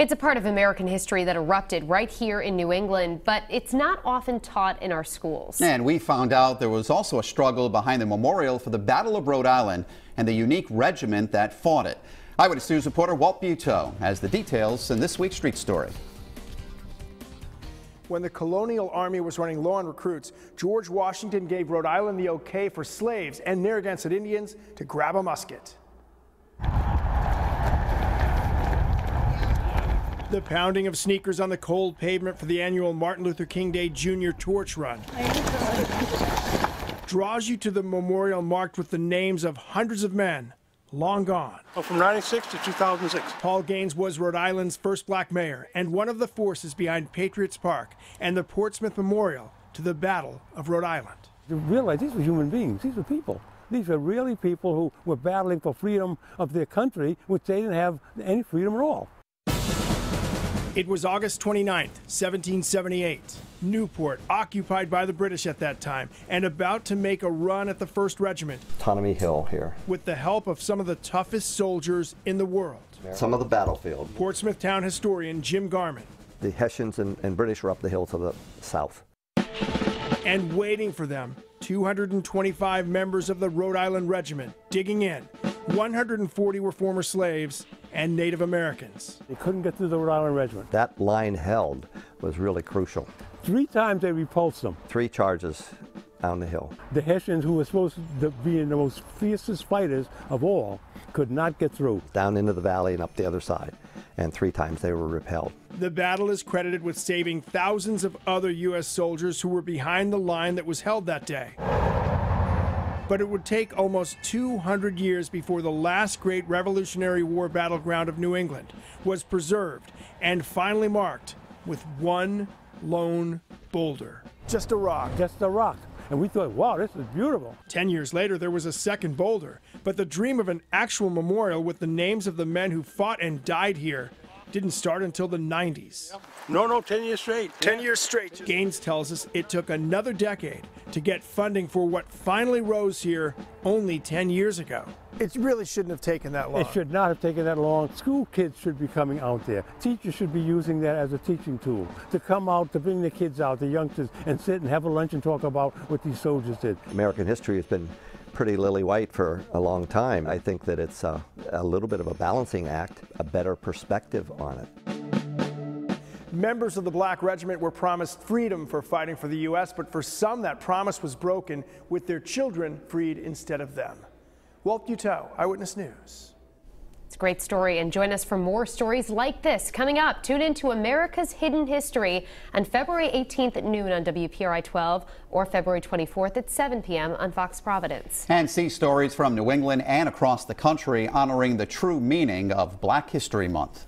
It's a part of American history that erupted right here in New England, but it's not often taught in our schools. And we found out there was also a struggle behind the memorial for the Battle of Rhode Island and the unique regiment that fought it. Eyewitness News reporter Walt Buteau has the details in this week's Street Story. When the colonial army was running low on recruits, George Washington gave Rhode Island the okay for slaves and Narragansett Indians to grab a musket. The pounding of sneakers on the cold pavement for the annual Martin Luther King Day Jr. Torch Run draws you to the memorial marked with the names of hundreds of men long gone. From 96 to 2006. Paul Gaines was Rhode Island's first black mayor and one of the forces behind Patriots Park and the Portsmouth Memorial to the Battle of Rhode Island. You realize these were human beings. These were people. These are really people who were battling for freedom of their country, which they didn't have any freedom at all. It was August 29th, 1778. Newport, occupied by the British at that time, and about to make a run at the 1st Regiment. Autonomy Hill here. With the help of some of the toughest soldiers in the world. Some of the battlefield. Portsmouth town historian Jim Garman. The Hessians and British were up the hill to the south. And waiting for them, 225 members of the Rhode Island Regiment digging in. 140 were former slaves and Native Americans. They couldn't get through the Rhode Island Regiment. That line held was really crucial. 3 times they repulsed them. 3 charges down the hill. The Hessians, who were supposed to be the most fiercest fighters of all, could not get through. Down into the valley and up the other side. And 3 times they were repelled. The battle is credited with saving thousands of other U.S. soldiers who were behind the line that was held that day. But it would take almost 200 years before the last great Revolutionary War battleground of New England was preserved and finally marked with one lone boulder. Just a rock. Just a rock. And we thought, wow, this is beautiful. 10 years later, there was a second boulder. But the dream of an actual memorial with the names of the men who fought and died here didn't start until the 90s. No, 10 years straight. 10 years straight. Gaines tells us it took another decade to get funding for what finally rose here only 10 years ago. It really shouldn't have taken that long. It should not have taken that long. School kids should be coming out there. Teachers should be using that as a teaching tool to come out, to bring the kids out, the youngsters, and sit and have a lunch and talk about what these soldiers did. American history has been pretty lily-white for a long time. I think that it's a little bit of a balancing act, a better perspective on it. Members of the Black Regiment were promised freedom for fighting for the U.S., but for some that promise was broken, with their children freed instead of them. Walt Buteau, Eyewitness News. It's a great story, and join us for more stories like this coming up. Tune in to America's Hidden History on February 18th at noon on WPRI 12 or February 24th at 7 p.m. on Fox Providence. And see stories from New England and across the country honoring the true meaning of Black History Month.